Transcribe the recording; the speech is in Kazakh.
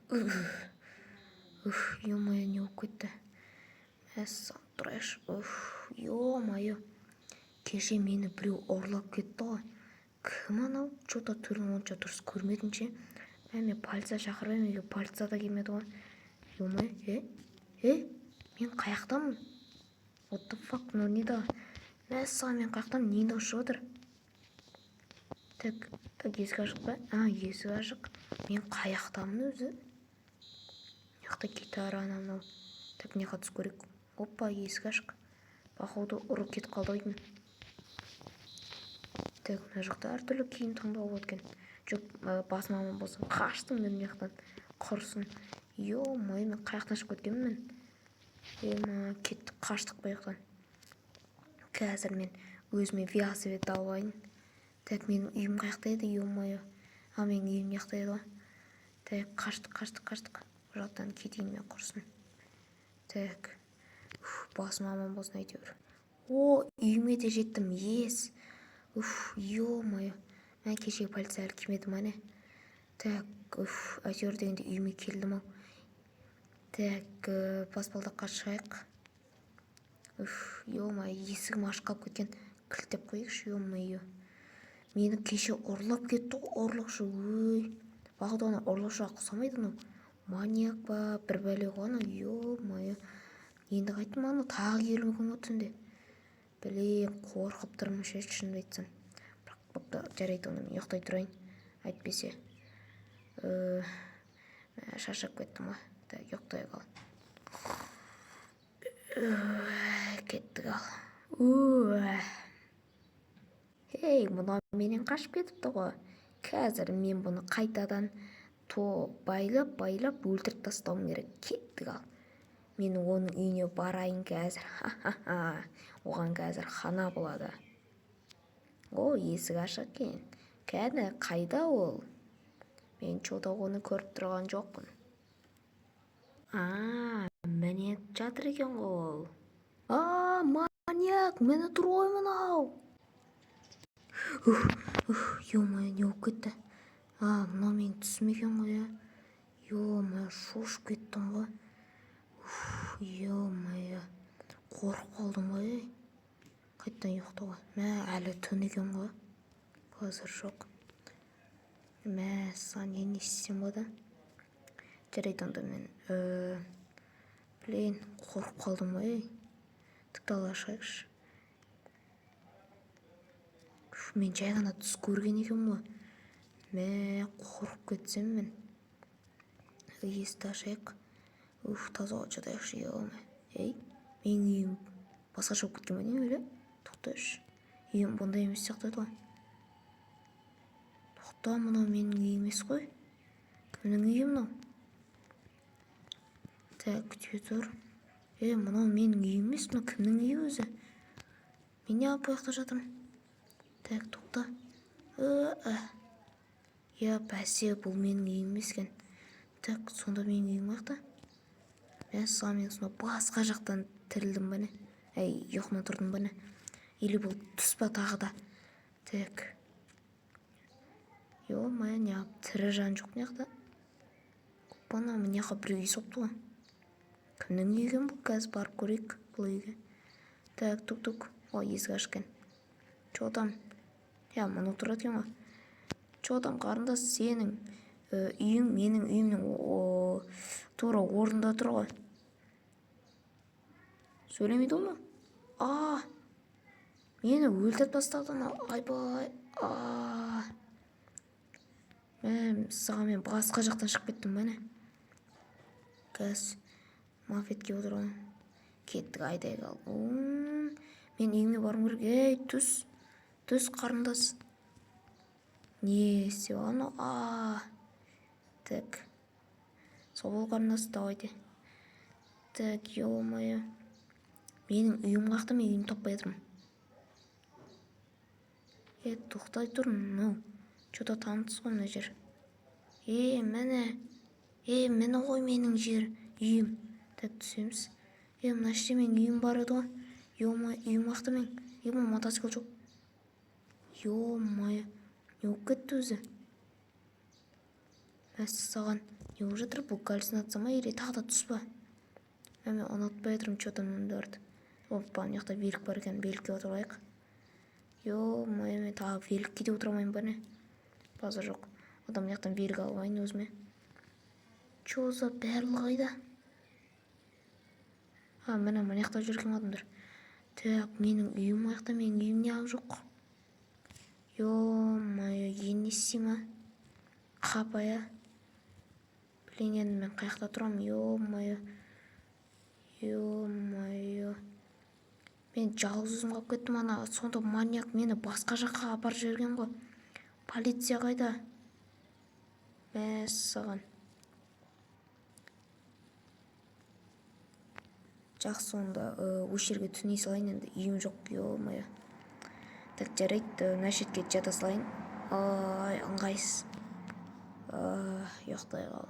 Ё-моё, не болып кетті. Мәссаған тұрайыншы. Ё-моё. Кеше мені біреу ұрлап кетті ғой. Кім анау? Что-то түрін онша дұрыс көрмедім ше. Мен полиция шақырмаймын, еге полиция да келмеді ғой. Ё-моё, мен қаяқтамын? What the fuck, мынау не да? Мәссаған, мен қаяқтамын, нейін дауыс шығып отыр? Так, есік ашық па? Есік ашық. Мен қаяқтамын өзі? Мыняқта гитара анау. Так, мына жаққа түсіп көрейік. Опа, есік ашық. Походу, ұры кетіп қалды ғой деймін. Так, мына жақта әртүрлі киім таңдалып отыр екен. Жоқ, басым аман болсын. Қаштым мен мына жақтан. Құрсын. Ё-моё, мен қаяқтан шығып кеткенмін мен? Кеттік, қаштық бұл жақтан. Қазір мен өзіме велосипед алып алайын. Так, менің үйім қаяқта еді, ё-моё. Менің үйім мына жақта еді ғой. Так, қаштық. Бұл жақтан кетейін мен, құрсын. Так, басым аман болсын әйтеуір. Үйіме де жеттім, ес. Ё-моё. Мен кешегі полиция әлі келмеді ме? Так, әйтеуір дегенде үйіме келдім ау. Так, баспалдаққа шығайық. Ё-моё, есігім ашық қалып кеткен. Кілттеп қойайықшы, ё-моё. Мені кеше ұрлап кетті ғой, ұрлықшы. Бағданы ұрлаушыға ұқсамайды анау. Маньяк па, бір бәле ғой анау, ё-моё. Енді қайттым анау, тағы келуі мүмкін ғой түнде. Білем, қорқып тұрмын ше, шынымды айтсам. Бірақ жарайды, оны мен ұйықтай тұрайын. Әйтпесе шаршап кеттім ғой. Так, ұйықтай қал. Кеттік ал. Мұны менен қашып кетіпті ғой. Қазір мен бұны қайтадан байлап өлтіріп тастауым керек. Кеттік ал. Мен оның үйіне барайын қазір. Оған қазір хана болады. Есік ашық екен. Кәні, қайда ол? Мен что-то оны көріп тұрған жоқпын. Міне жатыр екен ғой ол. Маньяк, мені тұр ғой мынау. Ё-моё, не болып кетті? Мынау менің түсім екен ғой, Ё-моё, шошып кеттім ғой. Ё-моё, қорқып қалдым ғой. Қайттан ұйықтауға. Әлі түн екен ғой. Қазір жоқ. Саған не істесем болады? Жарайды, онда мен қорқып қалдым ғой. Тіпті ала шығайықшы. Мен жай ғана түс көрген екен ғой. Қорқып кетсем мен. Есікті ашайық. Таза ауа жатайықшы, ё-моё. Менің үйім басқаша болып кеткен бе не өлі? Тоқтайшы. Үйім бұндай емес сияқты еді ғой. Тоқта, мынау менің үйім емес қой. Кімнің үйі мынау? Так, күте тұр. Мынау менің үйім емес, мынау кімнің үйі өзі? Мен не алып бұяқта жатырмын? Так, тоқта. Бәсе, бұл менің үйім емес екен. Так, сонда менің үйім қаяқта? Мен сонда басқа жақтан тірілдім бәне. Ұйқынан тұрдым бәне. Или бұл түс па тағы да. Так. Ё-моё, не тірі жан жоқ мына жақта. Опана, мына жаққа біреу үй соқты ғой. Кімнің үйі екен бұл? Қазір барып көрейік бұл үйге. Так, тук. Есік ашық екен. Чо там? Мұны тұрады екен ғой. Чо там, қарындас, сенің үйің менің үйімнің тура орнында тұр ғой. Сөйлемейді ол ма? Мені өлтіріп тастады анау. Айбай. Мен басқа жақтан шығып кеттім бәне. Қазір мафет келіп отыр ғой. Кеттік, айдайық ал. Мен үйіме барым керек. Түс қарындас. Не істеп анау? Так. Сол қарындас, давайте. Так, ё-моё. Менің үйім қаяқта, мен үйім таппай жатырмын. Тоқтай тұр, Что-то таныс ғой мына жер. Міне ғой менің жер, үйім. Так, түсеміз. Мына іште менің үйім бар еді ғой. Ё-моё, үйім қаяқта менің? Бұл мотоцикл жоқ. Ё-моё, не болып кетті өзі? Мәссаған, не болып жатыр? Бұл галлюцинация ма или тағы да түс па? Мен ұнатпай жатырмын че-то мындарды. Опа, мына жақта велик бар екен, великке отырып алайық. Ё-моё, мен тағы великке де отыра алмаймын ба не? Базар жоқ. Одан мына жақтан велик алып алайын өзіме. Чё за барлығы қайда? Міне мына жақта жүр екен адамдар. Так, менің үйім мына жақта, менің үйім неғып жоқ? Ё-моё, енесі ма? Қапая. Блин, енді мен қай жақта тұрамын? Ё-моё. Ё-моё. Мен жалғыз өзім қалып кеттім. Ана сонда маньяк мені басқа жаққа апарып жіберген ғой. Полиция қайда? Мәссаған. Жақсы, онда осы жерге түней салайын енді. Үйім жоқ, ё-моё. Так, жарайды, мына шетке жата салайын. Ай, ыңғайсыз. Ұйықтай қал.